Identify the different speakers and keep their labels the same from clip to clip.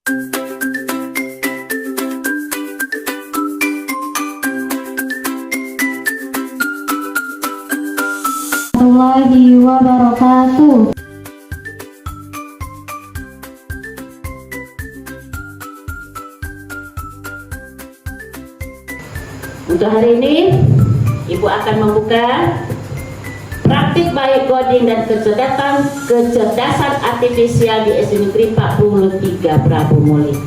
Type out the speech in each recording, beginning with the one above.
Speaker 1: Warahmatullahi wabarakatuh.
Speaker 2: Untuk hari ini, Ibu akan membuka praktik baik coding dan kecerdasan artifisial di SD Negeri 43 Prabu Muli.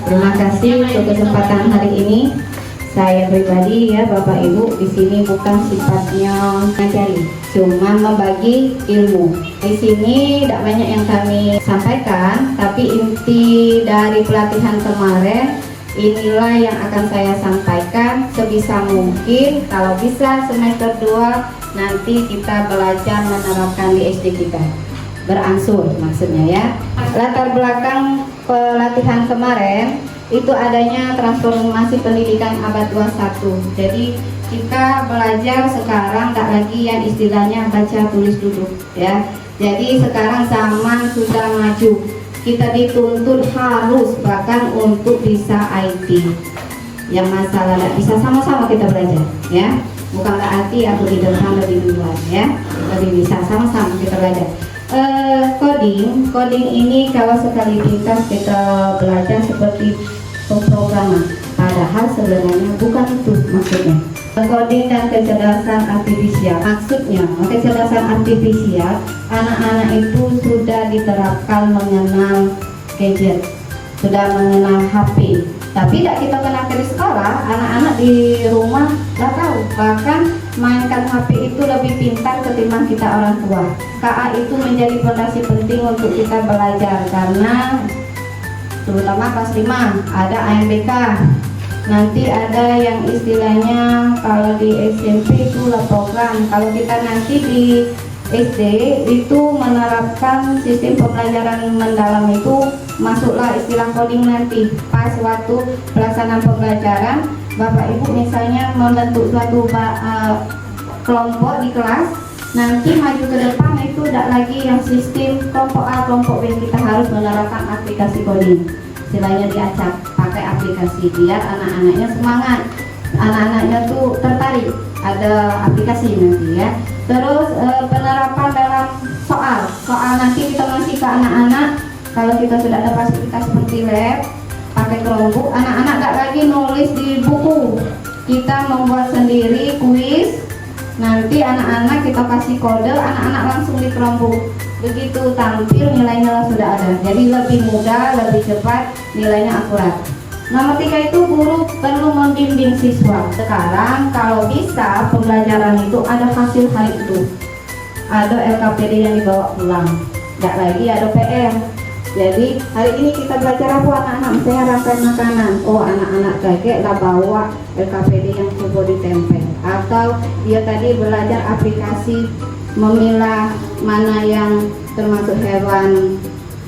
Speaker 1: Terima kasih untuk kesempatan hari ini. Saya pribadi ya Bapak Ibu di sini bukan sifatnya ngajari, cuma membagi ilmu. Di sini tidak banyak yang kami sampaikan, tapi inti dari pelatihan kemarin inilah yang akan saya sampaikan sebisa mungkin. Kalau bisa semester 2 nanti kita belajar menerapkan di SD kita. Berangsur maksudnya ya. Latar belakang pelatihan kemarin itu adanya transformasi pendidikan abad 21. Jadi kita belajar sekarang tak lagi yang istilahnya baca tulis duduk ya. Jadi sekarang zaman sudah maju. Kita dituntut harus bahkan untuk bisa IT. Yang masalah tidak bisa sama-sama kita belajar ya. Bukan berarti aku di depan lebih duluan ya. Lebih bisa sama-sama kita belajar. Coding ini kalau sekali pintas kita belajar seperti pemrograman, padahal sebenarnya bukan itu maksudnya. Coding dan kecerdasan artifisial, maksudnya kecerdasan artifisial anak-anak itu sudah diterapkan mengenal gadget, sudah mengenal HP. Tapi tidak kita kenakan di sekolah, anak-anak di rumah tidak tahu, bahkan mainkan HP itu lebih pintar ketimbang kita orang tua. KA itu menjadi fondasi penting untuk kita belajar karena terutama kelas 5 ada AMBK, nanti ada yang istilahnya kalau di SMP itu program. Kalau kita nanti di SD itu menerapkan sistem pembelajaran mendalam itu masuklah istilah coding nanti pas waktu pelaksanaan pembelajaran. Bapak Ibu misalnya membentuk suatu kelompok di kelas, nanti maju ke depan itu tidak lagi yang sistem kelompok A, kelompok B, kita harus menerapkan aplikasi coding. Istilahnya diacak pakai aplikasi biar anak-anaknya semangat, anak-anaknya tuh tertarik, ada aplikasi nanti ya. Terus penerapan dalam soal nanti kita masih ke anak-anak. Kalau kita sudah ada fasilitas seperti lab, pakai Chromebook, anak-anak tidak lagi nulis di buku, kita membuat sendiri kuis. Nanti anak-anak kita kasih kode, anak-anak langsung di Chromebook. Begitu tampil nilainya sudah ada. Jadi lebih mudah, lebih cepat, nilainya akurat. Nomor 3 itu guru perlu membimbing siswa. Sekarang kalau bisa pembelajaran itu ada hasil hari itu, ada LKPD yang dibawa pulang, tidak lagi ada PR. Jadi hari ini kita belajar apa anak-anak? Misalnya rangkaian makanan, oh anak-anak kaget lah bawa LKPD yang coba ditempel. Atau dia tadi belajar aplikasi memilah mana yang termasuk hewan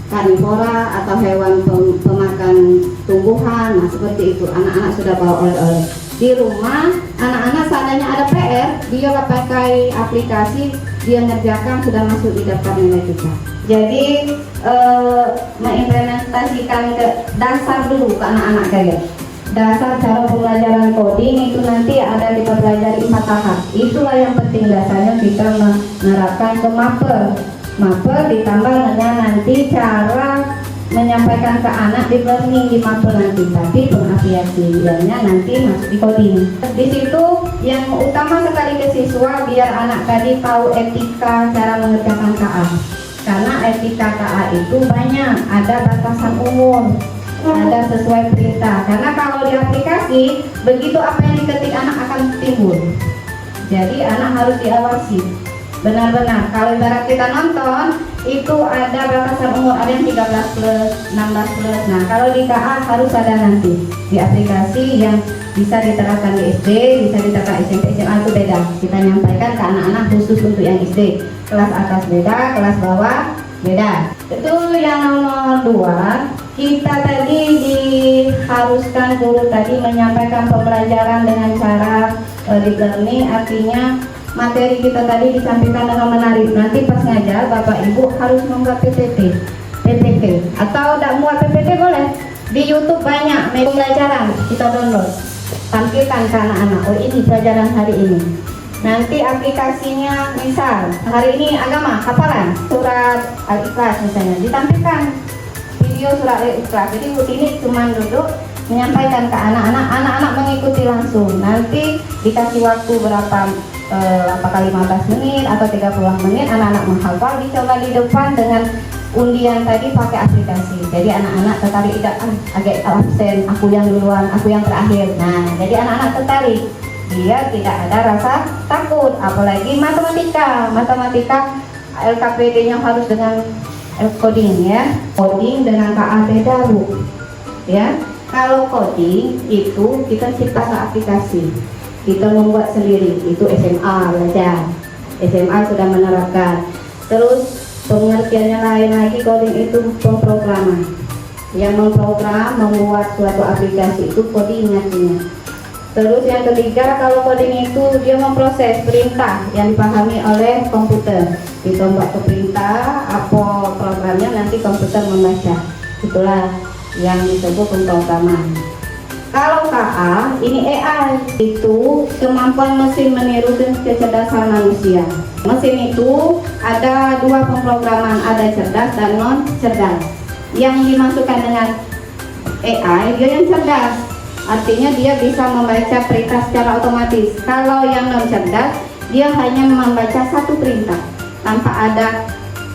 Speaker 1: karnivora atau hewan pemakan tumbuhan. Nah seperti itu anak-anak sudah bawa oleh-oleh. Di rumah anak-anak seandainya ada PR, dia pakai aplikasi, dia ngerjakan sudah masuk di daftar nilai kita. Jadi mengimplementasikan ke dasar dulu ke anak-anak kalian. Dasar cara pembelajaran coding itu nanti ada kita pelajari 4 tahap. Itulah yang penting, dasarnya kita menerapkan ke Mapper ditambah dengan nanti cara menyampaikan ke anak di learning di Mapper nanti, tapi pengaplikasiannya nanti masuk di coding. Di situ yang utama sekali ke siswa biar anak tadi tahu etika cara mengerjakan KA. Karena etika KA itu banyak, ada batasan umur, ada sesuai perintah. Karena kalau di aplikasi, begitu apa yang diketik anak akan timbul. Jadi anak harus diawasi benar-benar. Kalau ibarat kita nonton, itu ada batasan umur, ada yang 13 plus, 16 plus. Nah kalau di KA harus ada nanti di aplikasi yang bisa diterapkan di SD, bisa diterapkan SMP, SMA itu beda. Kita nyampaikan ke anak-anak khusus untuk yang SD. Kelas atas beda, kelas bawah beda. Itu yang nomor 2. Kita tadi diharuskan guru tadi menyampaikan pembelajaran dengan cara deep learning, artinya materi kita tadi disampaikan dengan menarik. Nanti pas ngajar Bapak Ibu harus membuat PPT atau tidak muat PPT boleh. Di YouTube banyak pembelajaran, kita download, tampilkan ke anak-anak. Oh, ini pelajaran hari ini. Nanti aplikasinya, misal hari ini agama, hafalan surat Al-Ikhlas misalnya, ditampilkan video surat Al-Ikhlas. Jadi ini cuma duduk menyampaikan ke anak-anak, anak-anak mengikuti langsung. Nanti dikasih waktu berapa, apakah 15 menit atau 30 menit, anak-anak menghafal, dicoba di depan dengan undian tadi pakai aplikasi. Jadi anak-anak tertarik, tidak agak absen, aku yang duluan, aku yang terakhir. Nah, jadi anak-anak tertarik, dia tidak ada rasa takut. Apalagi matematika LKPD-nya harus dengan coding ya, coding dengan KA beda Bu ya. Kalau coding itu kita ciptakan aplikasi, kita membuat sendiri, itu SMA belajar, SMA sudah menerapkan. Terus pengertiannya lain lagi, coding itu pemrograman, yang memprogram, membuat suatu aplikasi itu coding artinya. Terus yang ketiga, kalau coding itu dia memproses perintah yang dipahami oleh komputer, kita buat ke perintah, apa programnya, nanti komputer membaca, itulah yang disebut pemrograman. Kalau KA, ini AI, itu kemampuan mesin meniru dan kecerdasan manusia. Mesin itu ada dua pemrograman, ada cerdas dan non cerdas. Yang dimasukkan dengan AI, dia yang cerdas, artinya dia bisa membaca perintah secara otomatis. Kalau yang non cerdas, dia hanya membaca satu perintah tanpa ada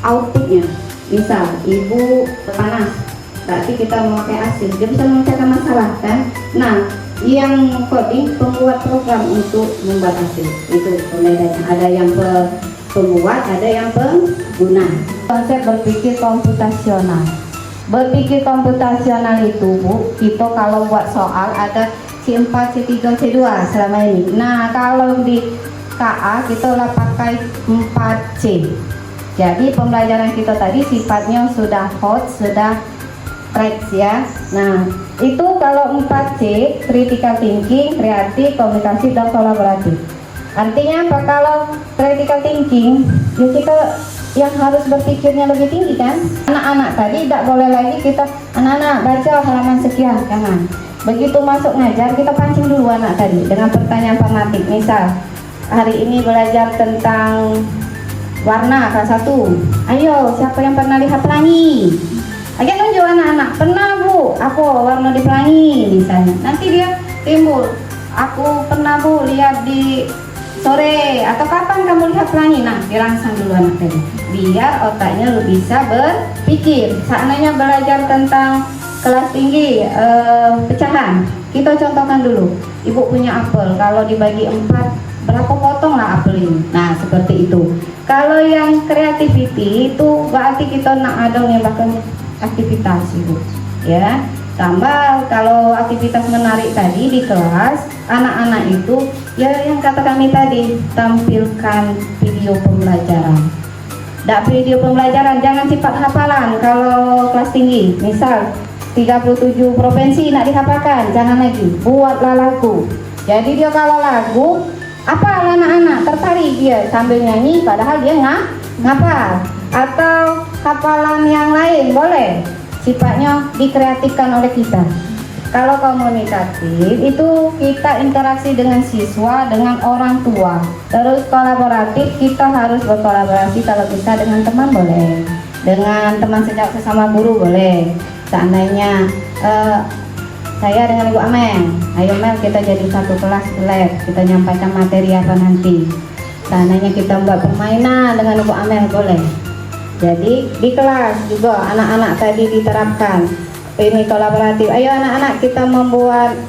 Speaker 1: outputnya. Misal, ibu panas, berarti kita memakai AC, dia bisa memecahkan masalah kan. Nah, yang coding pembuat program untuk membuat AC, itu pembedanya. Ada yang pembuat, ada yang pengguna. Konsep berpikir komputasional. Berpikir komputasional itu Bu, kita kalau buat soal ada C4, C3, C2 selama ini. Nah, kalau di KA kita lah pakai 4C. Jadi pembelajaran kita tadi sifatnya sudah hot, sudah tracks ya. Nah, itu kalau 4C, critical thinking, kreatif, komunikasi, dan kolaboratif. Artinya apa? Kalau critical thinking, ya kita yang harus berpikirnya lebih tinggi kan. Anak-anak tadi tidak boleh lagi kita, anak-anak baca halaman sekian, jangan. Begitu masuk ngajar, kita pancing dulu anak tadi dengan pertanyaan formatif. Misal, hari ini belajar tentang warna kelas 1. Ayo, siapa yang pernah lihat pelangi? Agak tunjuk anak-anak, pernah Bu, aku warna di pelangi misalnya. Nanti dia timbul, aku pernah Bu lihat di sore, atau kapan kamu lihat pelangi. Nah, dirangsang dulu anak tadi, biar otaknya lebih bisa berpikir. Seandainya belajar tentang kelas tinggi, pecahan, kita contohkan dulu. Ibu punya apel, kalau dibagi 4, berapa potong lah apel ini. Nah, seperti itu. Kalau yang creativity itu berarti kita nak ada bahkan aktivitas itu ya. Tambah kalau aktivitas menarik tadi di kelas, anak-anak itu ya yang kata kami tadi, tampilkan video pembelajaran. Video pembelajaran, jangan sifat hafalan. Kalau kelas tinggi, misal 37 provinsi nak dihafalkan, jangan lagi, buatlah lagu. Jadi dia kalau lagu, apa anak-anak tertarik dia sambil nyanyi, padahal dia ngapal. Atau hafalan yang lain boleh, sifatnya dikreatifkan oleh kita. Kalau komunikatif itu kita interaksi dengan siswa, dengan orang tua. Terus kolaboratif, kita harus berkolaborasi kalau bisa dengan teman boleh, dengan teman sejak sesama guru boleh. Seandainya saya dengan Ibu Amel, ayo Mel kita jadi satu kelas lab, kita nyampaikan materi apa nanti. Seandainya kita buat permainan dengan Ibu Amel boleh. Jadi di kelas juga anak-anak tadi diterapkan ini kolaboratif. Ayo anak-anak kita membuat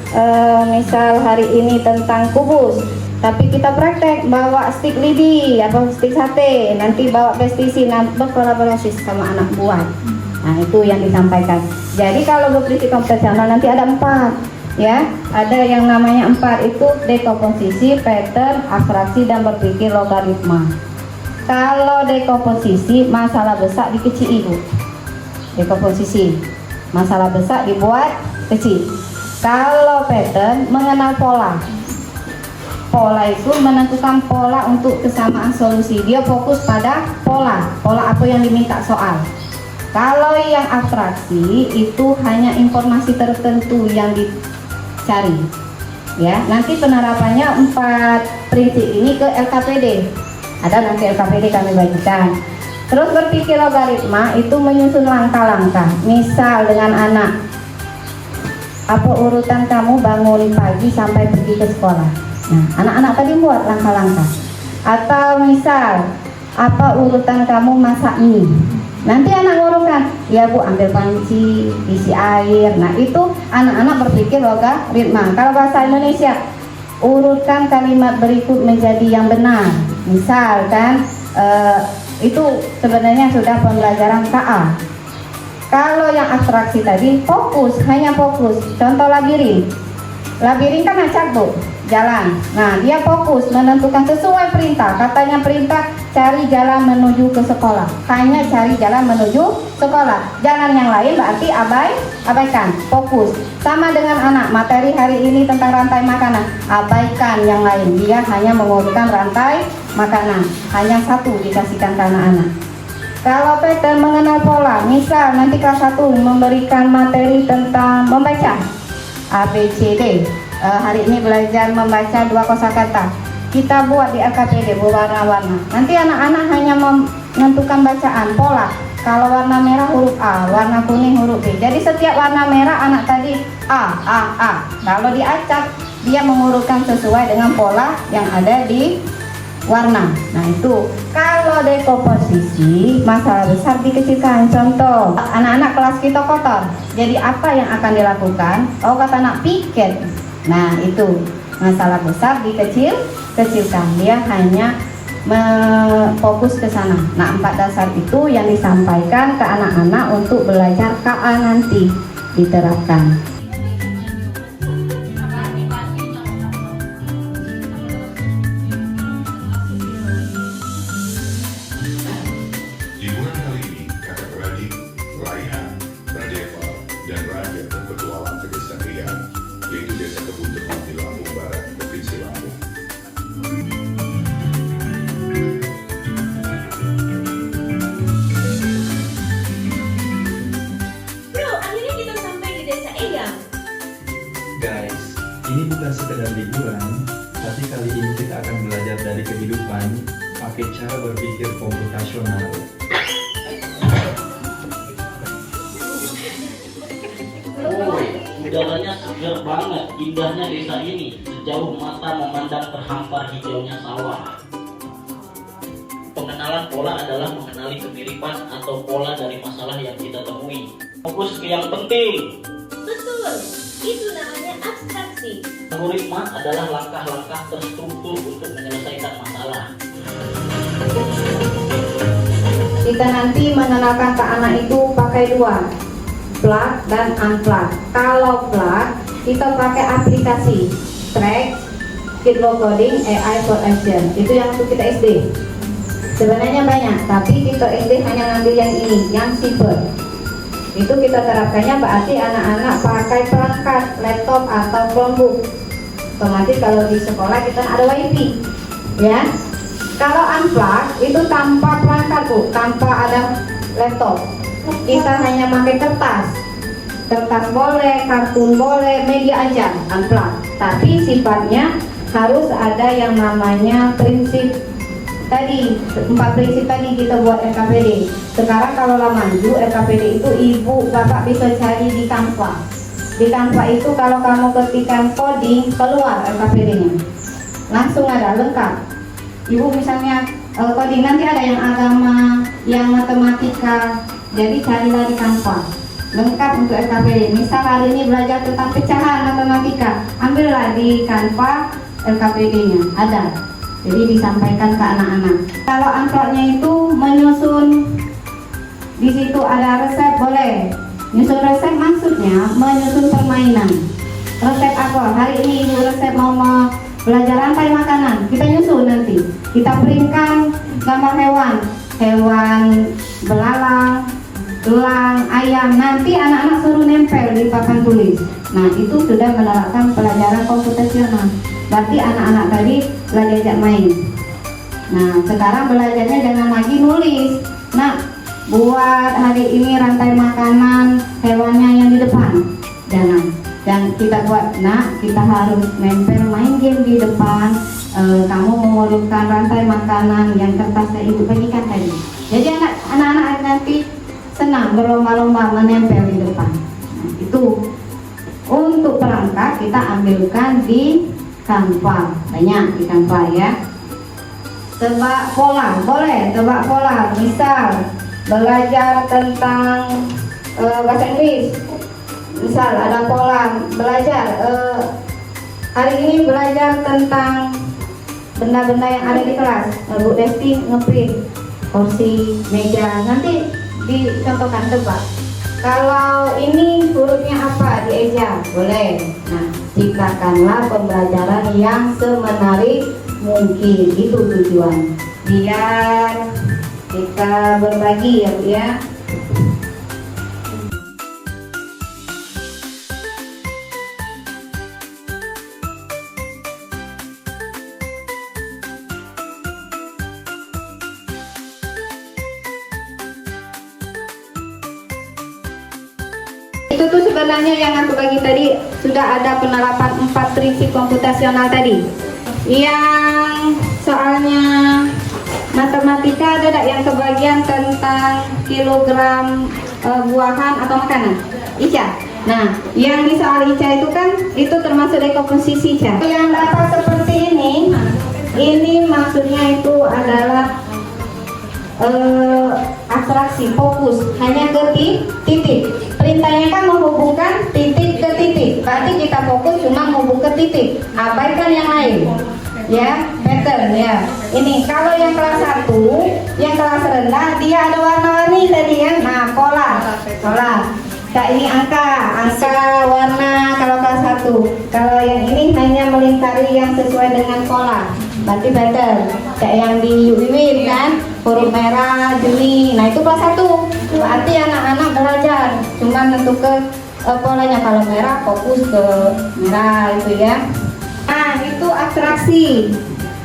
Speaker 1: misal hari ini tentang kubus, tapi kita praktek bawa stik lidi atau stik sate, nanti bawa pestisida, berkolaborasi sama anak buat. Nah, itu yang disampaikan. Jadi kalau berpikir komputasional nanti ada 4 ya, ada yang namanya 4 itu dekomposisi, pattern, abstraksi, dan berpikir logaritma. Kalau dekomposisi, masalah besar dikecil Ibu. Dekomposisi, masalah besar dibuat kecil. Kalau pattern, mengenal pola. pola itu menentukan pola untuk kesamaan solusi. Dia fokus pada pola apa yang diminta soal. Kalau yang abstraksi itu hanya informasi tertentu yang dicari. Ya, nanti penerapannya 4 prinsip ini ke LKPD. Ada nanti LKPD kami bagikan. Terus berpikir logaritma itu menyusun langkah-langkah. Misal dengan anak, apa urutan kamu bangun pagi sampai pergi ke sekolah? Nah, anak-anak tadi buat langkah-langkah. Atau misal, apa urutan kamu masak mie? Nanti anak ngurutkan, ya Bu ambil panci, isi air. Nah itu anak-anak berpikir logaritma. Kalau bahasa Indonesia, urutkan kalimat berikut menjadi yang benar. Misal kan, itu sebenarnya sudah pembelajaran KA. Kalau yang abstraksi tadi fokus, hanya fokus. Contoh labirin. Labirin kan acak Bu, jalan. Nah dia fokus menentukan sesuai perintah. Katanya perintah cari jalan menuju ke sekolah. Hanya cari jalan menuju sekolah. Jalan yang lain berarti abaikan. Fokus. Sama dengan anak, materi hari ini tentang rantai makanan. Abaikan yang lain. Dia hanya mengurutkan rantai makanan. Hanya satu dikasihkan ke anak-anak. Kalau pattern mengenal pola, misal nanti kelas 1 memberikan materi tentang membaca A, B, C, D. Hari ini belajar membaca 2 kosakata. Kita buat di LKPD berwarna-warna. Nanti anak-anak hanya menentukan bacaan pola. Kalau warna merah huruf A, warna kuning huruf B. Jadi setiap warna merah anak tadi A. Kalau diacak, dia mengurutkan sesuai dengan pola yang ada di warna. Nah itu kalau dekomposisi masalah besar dikecilkan. Contoh anak-anak kelas kita kotor, jadi apa yang akan dilakukan? Oh kata anak piket. Nah itu masalah besar dikecilkan. Dia hanya fokus ke sana. Nah 4 dasar itu yang disampaikan ke anak-anak untuk belajar KA nanti diterapkan.
Speaker 3: Dan Raja berpetualang ke desa Rian, yaitu desa Kebun Jerman di Lampung Barat, Provinsi Lampung.
Speaker 4: Bro, akhirnya kita sampai di desa Eyang.
Speaker 5: Guys, ini bukan sekedar liburan, tapi kali ini kita akan belajar dari kehidupan pakai cara berpikir komputasional.
Speaker 6: Udaranya segar banget, indahnya desa ini. Sejauh mata memandang terhampar hijaunya sawah. Pengenalan pola adalah mengenali kemiripan atau pola dari masalah yang kita temui. Fokus ke yang penting.
Speaker 4: Betul, itu namanya abstraksi.
Speaker 6: Algoritma adalah langkah-langkah terstruktur untuk menyelesaikan masalah.
Speaker 1: Kita nanti mengenalkan ke anak itu pakai 2, plug dan unplug. Kalau plug kita pakai aplikasi Track, Kidlo Coding, AI for Action. Itu yang untuk kita SD. Sebenarnya banyak, tapi kita SD hanya ngambil yang ini, yang simple. Itu kita terapkannya berarti anak-anak pakai perangkat laptop atau Chromebook. Otomatis kalau di sekolah kita ada WiFi, ya. Kalau unplug itu tanpa perangkat Bu, tanpa ada laptop. Kita hanya pakai kertas boleh, kartun boleh, media aja unplug. Tapi sifatnya harus ada yang namanya prinsip tadi, 4 prinsip tadi kita buat LKPD. Sekarang kalau maju LKPD itu ibu bapak bisa cari di Canva. Di Canva itu kalau kamu ketikkan coding keluar LKPD-nya, langsung ada lengkap. Ibu misalnya coding nanti ada yang agama, yang matematika. Jadi carilah di Canva, lengkap untuk LKPD. Misal hari ini belajar tentang pecahan matematika, ambillah di Canva LKPD-nya, ada. Jadi disampaikan ke anak-anak. Kalau unplug-nya itu menyusun, di situ ada resep boleh. Nyusun resep maksudnya menyusun permainan. Resep apa? Hari ini ibu resep mau belajar rantai makanan. Kita nyusun nanti. Kita printkan gambar hewan belalang, gelang, ayam. Nanti anak-anak suruh nempel di papan tulis. Nah, itu sudah menerapkan pelajaran komputasional. Berarti anak-anak tadi lagi diajak main. Nah, sekarang belajarnya jangan lagi nulis. Nah, buat hari ini rantai makanan hewannya yang di depan. Jangan. Dan kita buat, nah kita harus nempel main game di depan. Kamu memerlukan rantai makanan yang kertasnya ibu bagikan tadi. Jadi anak-anak nanti senang berlomba-lomba menempel di depan. Nah, itu untuk perangkat kita ambilkan di Canva, banyak di Canva ya. Tebak pola, boleh tebak pola. Misal belajar tentang bahasa Inggris. Misal ada pola belajar hari ini belajar tentang benda-benda yang ada di kelas. Bu Desti ngeprint kursi, meja, nanti dicontohkan tebak. Kalau ini hurufnya apa dieja, boleh. Nah, ciptakanlah pembelajaran yang semenarik mungkin, itu tujuan. Biar kita berbagi ya Bu ya. Itu tuh sebenarnya yang aku bagi tadi sudah ada penerapan 4 prinsip komputasional tadi. Yang soalnya matematika ada tak yang kebagian tentang kilogram buahan atau makanan? Ica. Nah, yang di soal Ica itu kan itu termasuk dekomposisi Ica. Yang dapat seperti ini maksudnya itu adalah abstraksi, fokus hanya ke titik. Perintahnya kan menghubungkan titik ke titik. Berarti kita fokus cuma menghubung ke titik, abaikan yang lain. Ya, pattern ya. Ini kalau yang kelas 1, yang kelas rendah dia ada warna-warni tadi kan. Nah, pola. Nah, ini angka warna kalau kelas 1. Kalau yang ini hanya melingkari yang sesuai dengan pola. Berarti pattern. Kayak yang di UIN kan, huruf merah, Juni. Nah, itu kelas 1. Berarti anak-anak belajar cuma menentukan polanya. Kalau merah fokus ke merah itu ya. Nah, itu abstraksi,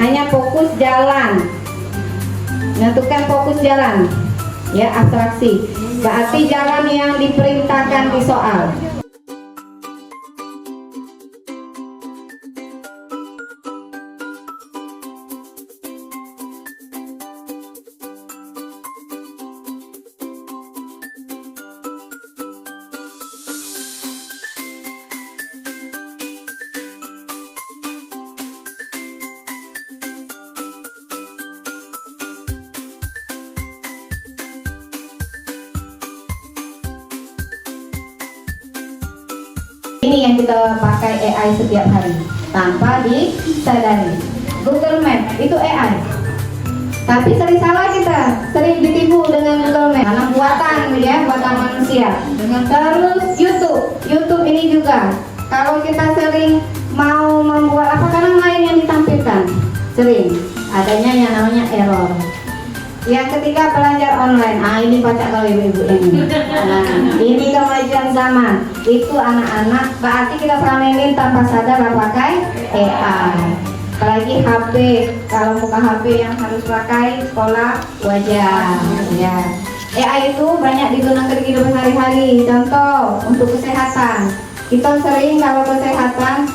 Speaker 1: hanya fokus jalan, menentukan fokus jalan ya, abstraksi. Berarti jalan yang diperintahkan di soal. Ini yang kita pakai AI setiap hari tanpa disadari. Google Map itu AI, tapi sering salah kita, sering ditipu dengan Google Map karena buatan ya, buatan manusia. Terus YouTube ini juga, kalau kita sering mau membuat apa karena lain yang ditampilkan, sering adanya yang namanya error. Yang ketiga, belajar online. Ini baca kalau ibu-ibu ini. Nah, ini kemajuan zaman. Itu anak-anak, berarti kita selama ini tanpa sadar pakai AI. Apalagi HP, kalau buka HP yang harus pakai sekolah wajah. Ya. AI itu banyak digunakan di kehidupan sehari-hari. Contoh untuk kesehatan. Kita sering kalau kesehatan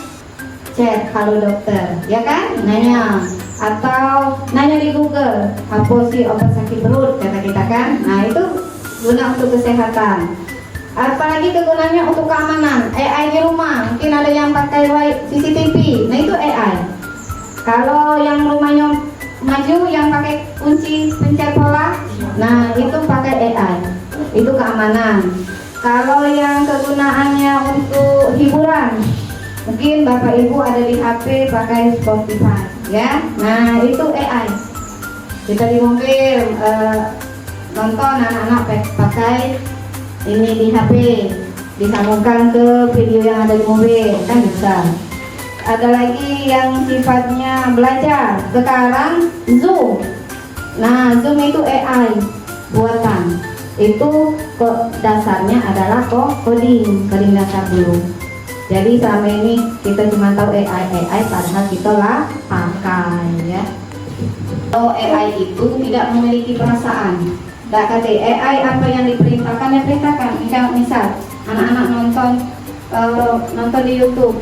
Speaker 1: cek halo dokter, ya kan? Nanya. Atau nanya di Google, apa sih obat sakit perut, kata kita kan. Nah, itu guna untuk kesehatan. Apalagi kegunaannya untuk keamanan. AI di rumah, mungkin ada yang pakai CCTV. Nah, itu AI. Kalau yang rumahnya maju, yang pakai kunci pencet pola, nah itu pakai AI. Itu keamanan. Kalau yang kegunaannya untuk hiburan, mungkin bapak ibu ada di HP pakai Spotify, ya. Nah, itu AI. Kita di mobil nonton anak-anak pakai ini di HP, disambungkan ke video yang ada di mobil, kan bisa. Ada lagi yang sifatnya belajar. Sekarang Zoom. Nah, Zoom itu AI buatan. Itu dasarnya adalah coding dasar dulu. Jadi selama ini kita cuma tahu AI padahal kita lah pakai ya. Kalau AI itu tidak memiliki perasaan. Tidak kata AI apa yang diperintahkan ya perintahkan. Misal anak-anak nonton di YouTube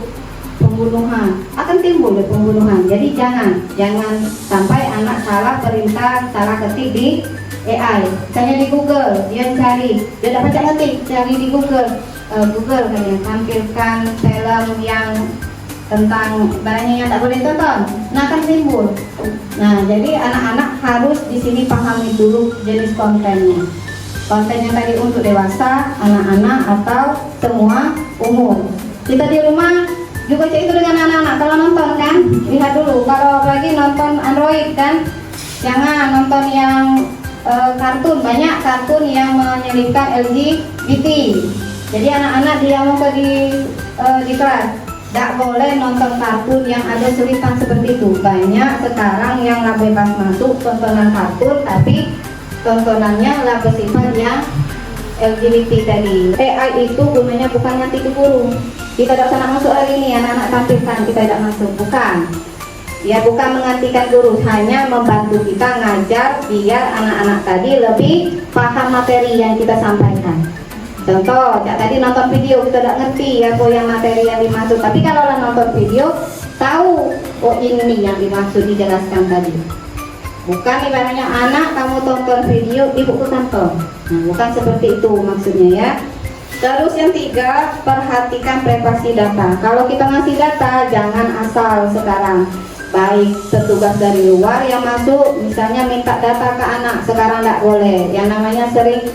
Speaker 1: pembunuhan, akan timbul pembunuhan. Jadi jangan sampai anak salah perintah, salah ketik di AI. Misalnya di Google, dia cari, dia dapat ketik, cari di Google kayaknya tampilkan film yang tentang barangnya yang tak boleh tonton. Nah, akan timbul. Nah, jadi anak-anak harus di sini pahami dulu jenis kontennya. Kontennya tadi untuk dewasa, anak-anak atau semua umur. Kita di rumah juga cek itu dengan anak-anak. Kalau nonton kan, lihat dulu. Kalau lagi nonton Android kan, jangan nonton yang kartun. Banyak kartun yang menyelipkan LGBT. Jadi anak-anak dia mau di kelas, tidak boleh nonton kartun yang ada selipan seperti itu. Banyak sekarang yang lah bebas masuk tontonan kartun, tapi tontonannya lah bersifat yang LGBT tadi. AI itu gunanya bukan nanti keburu. Kita tidak usah masuk hari ini, anak-anak tampilkan, kita tidak masuk, bukan. Ya, bukan menggantikan guru, hanya membantu kita ngajar biar anak-anak tadi lebih paham materi yang kita sampaikan. Contoh, ya tadi nonton video kita tidak ngerti apa yang materi yang dimaksud, tapi kalau nonton video tahu, oh ini yang dimaksud dijelaskan tadi. Bukan ibaratnya anak kamu tonton video, ibu tonton. Nah, bukan seperti itu maksudnya ya. Terus yang tiga, perhatikan privasi data. Kalau kita ngasih data, jangan asal sekarang. Baik petugas dari luar yang masuk, misalnya minta data ke anak, sekarang tidak boleh. Yang namanya sering,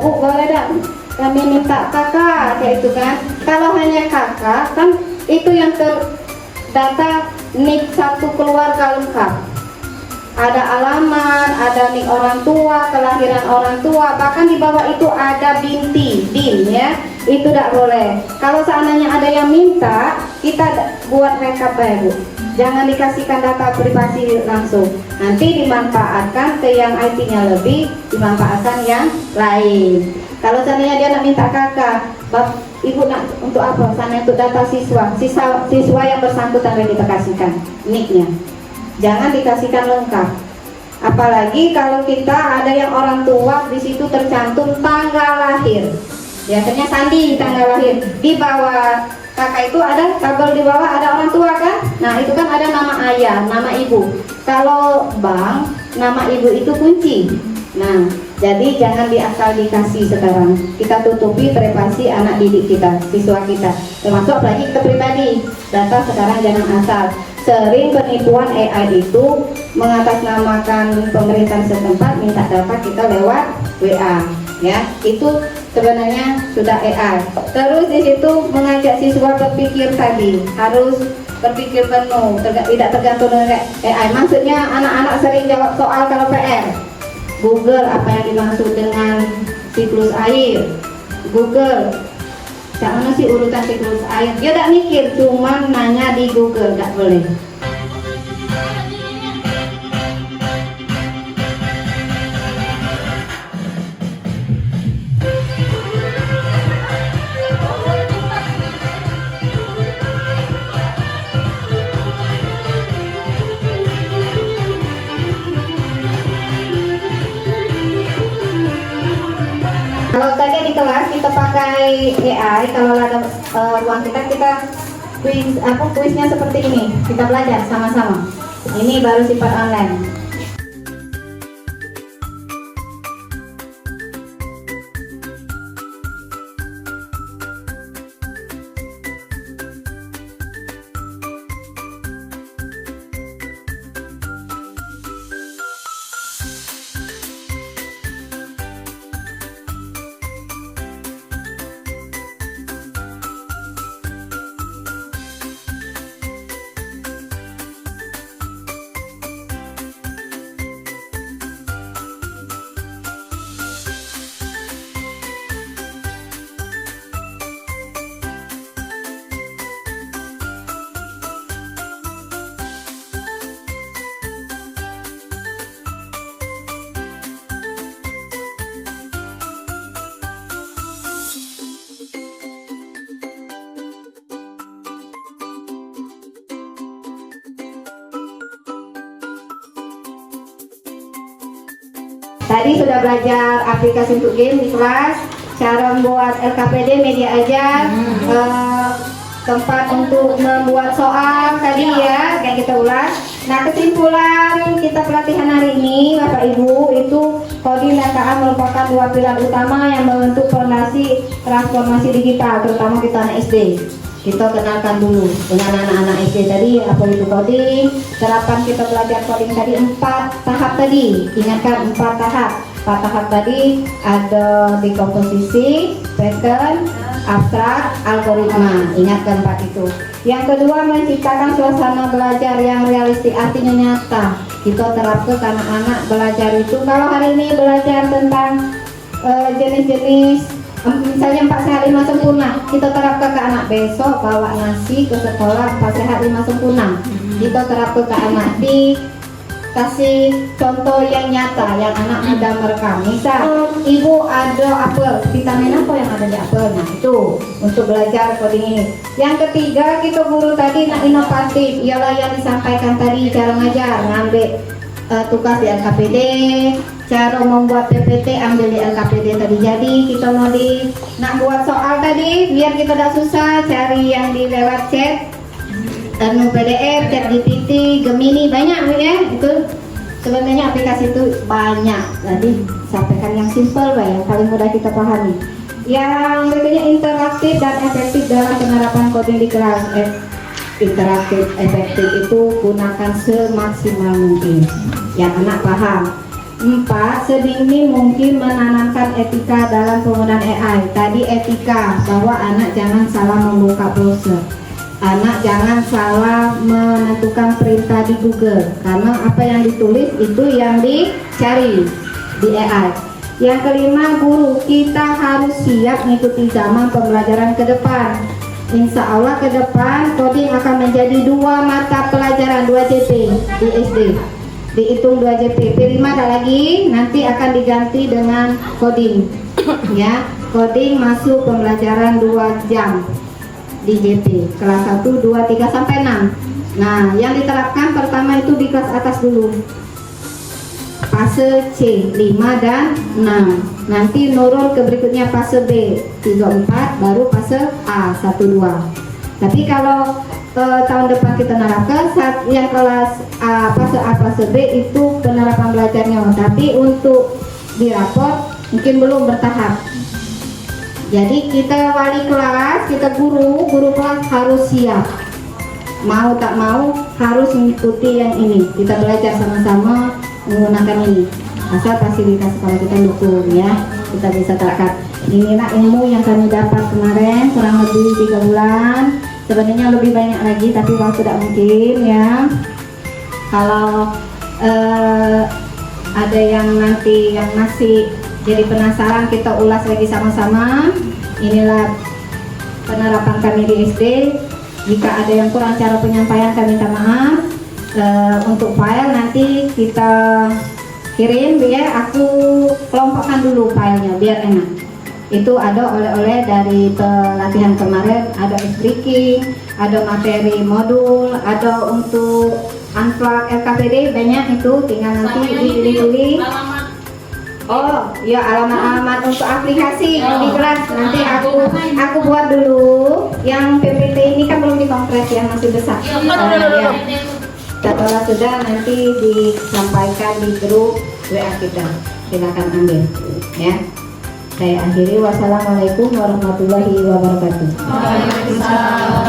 Speaker 1: Bu boleh tidak kami minta kakak, kayak itu kan. Kalau hanya kakak, kan itu yang terdata nik satu keluarga lengkap. Ada alamat, ada nik orang tua, kelahiran orang tua, bahkan di bawah itu ada binti, bin ya, itu tidak boleh. Kalau seandainya ada yang minta, kita buat rekap ya Bu. Jangan dikasihkan data privasi langsung. Nanti dimanfaatkan ke yang IT-nya lebih, dimanfaatkan yang lain. Kalau seandainya dia nak minta kakak, ibu nak untuk apa? Sana untuk data siswa yang bersangkutan yang kita kasihkan nik-nya. Jangan dikasihkan lengkap. Apalagi kalau kita ada yang orang tua di situ tercantum tanggal lahir. Biasanya sandi tanggal lahir. Di bawah kakak itu ada tabel, di bawah ada orang tua kan? Nah, itu kan ada nama ayah, nama ibu. Kalau bank, nama ibu itu kunci. Nah, jadi jangan asal dikasih sekarang. Kita tutupi privasi anak didik kita, siswa kita. Termasuk apalagi kita pribadi. Data sekarang jangan asal. Sering penipuan AI itu mengatasnamakan pemerintahan setempat, minta data kita lewat WA, ya itu sebenarnya sudah AI. Terus di situ mengajak siswa berpikir tadi, harus berpikir penuh, tidak tergantung dengan AI. Maksudnya anak-anak sering jawab soal kalau PR, Google apa yang dimaksud dengan siklus air, Google tak mana sih urutan siklus air, dia tidak mikir, cuma nanya di Google, nggak boleh. Kalau tadi di kelas kita pakai AI, kalau ada ruang kita kuisnya seperti ini, kita belajar sama-sama. Ini baru sifat online. Tadi sudah belajar aplikasi untuk game di kelas, cara membuat LKPD media ajar, tempat untuk membuat soal tadi ya, kayak kita ulas. Nah, kesimpulan kita pelatihan hari ini Bapak Ibu, itu coding dan KA merupakan dua pilar utama yang membentuk fondasi transformasi digital, terutama kita anak SD. Kita kenalkan dulu dengan anak-anak SD tadi apa itu coding. Terapan kita belajar coding tadi 4 tahap tadi. Ingatkan 4 tahap. 4 tahap tadi ada dekomposisi, pattern, abstrak, algoritma. Ingatkan 4 itu. Yang kedua, menciptakan suasana belajar yang realistik, artinya nyata. Kita terapkan ke anak-anak belajar itu. Kalau hari ini belajar tentang jenis-jenis misalnya 4 sehat 5 sempurna, kita terapkan ke anak. Besok bawa nasi ke sekolah 4 sehat 5 sempurna, kita terapkan ke anak. Dikasih contoh yang nyata yang anak mudah merekam. Misal ibu ada apel, vitamin apa yang ada di apel, nah itu untuk belajar coding ini. Yang ketiga, kita guru tadi nak inovatif, ialah yang disampaikan tadi, cara ngajar, ngambil tugas di LKPD, cara membuat PPT ambil di LKPD tadi. Jadi kita mau nak buat soal tadi biar kita tidak susah cari yang di lewat chat, PDF, ChatGPT, Gemini, banyak ya. Itu sebenarnya aplikasi itu banyak. Jadi sampaikan yang simple yang paling mudah kita pahami. Yang berikutnya, interaktif dan efektif dalam penerapan coding di kelas. Interaktif, efektif itu gunakan semaksimal mungkin yang anak paham. 4, sedini mungkin menanamkan etika dalam penggunaan AI. Tadi etika, bahwa anak jangan salah membuka browser, anak jangan salah menentukan perintah di Google, karena apa yang ditulis itu yang dicari di AI. Yang kelima, guru kita harus siap mengikuti zaman pembelajaran ke depan. Insya Allah ke depan coding akan menjadi 2 mata pelajaran, 2 JP di SD. Dihitung 2 JP, P5 ada lagi, nanti akan diganti dengan coding. Ya, coding masuk pembelajaran 2 jam di JP, kelas 1, 2, 3 sampai 6. Nah, yang diterapkan pertama itu di kelas atas dulu. Fase C 5 dan 6. Nanti nurun ke berikutnya fase B 3, 4, baru fase A 1, 2. Tapi kalau tahun depan kita nerapkan saat yang kelas A, fase B itu penerapan belajarnya. Tapi untuk di raport mungkin belum bertahap. Jadi kita wali kelas, kita guru kelas harus siap. Mau tak mau harus mengikuti yang ini. Kita belajar sama-sama menggunakan ini. Asal fasilitas kalau kita dukung ya, kita bisa terapkan. Inilah ilmu yang kami dapat kemarin kurang lebih 3 bulan. Sebenarnya lebih banyak lagi tapi waktu tidak mungkin ya. Kalau ada yang nanti yang masih jadi penasaran, kita ulas lagi sama-sama. Inilah penerapan kami di SD. Jika ada yang kurang cara penyampaian kami minta maaf. Untuk file nanti kita kirim ya, aku kelompokkan dulu filenya biar enak. Itu ada oleh-oleh dari pelatihan kemarin, ada speaking, ada materi modul, ada untuk unplug LKPD, banyak itu, tinggal nanti dipilih-pilih. Oh ya, alamat-alamat untuk aplikasi di kelas nanti aku buat dulu. Yang PPT ini kan belum dikompres ya, masih besar. Ya. Setelah sudah nanti disampaikan di grup WA kita, silakan ambil ya. Saya akhiri, wassalamualaikum warahmatullahi wabarakatuh.
Speaker 4: Waalaikumsalam.